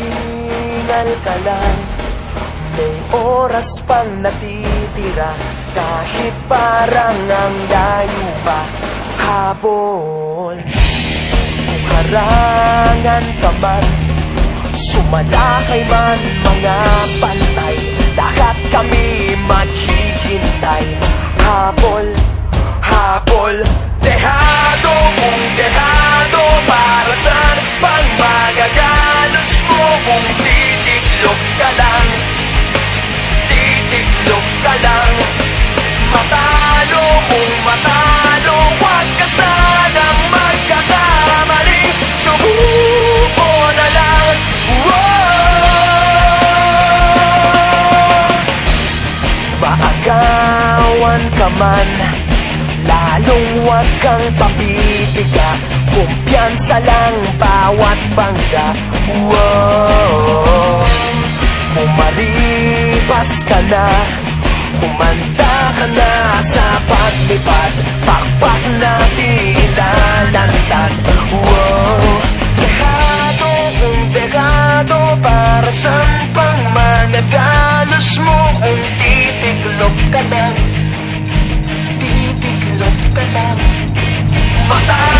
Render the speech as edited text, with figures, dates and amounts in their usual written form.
Magpahingal ka lang, may oras pang natitira. Kahit parang ang layo pa, habol. Kung harangan ka man, sumalakay man mga pantay, lahat kami maghihintay. Habol, habol, dehado kung dehado, para saan pang magagalos mo? Kung titiklop ka lang, titiklop ka lang. Matalo kung matalo, huwag ka sanang magkakamali. Subuko na lang. Maagawan ka man, lalong huwag kang papipiga. Kumpiyansa lang bawat bangga. Kung maripas ka na, kumanda ka na sa paglipad, pakpak natin ilalantad. Dehado kung dehado, para saan pang managalos mo? Kung titiklop ka lang, titiklop ka lang. Mata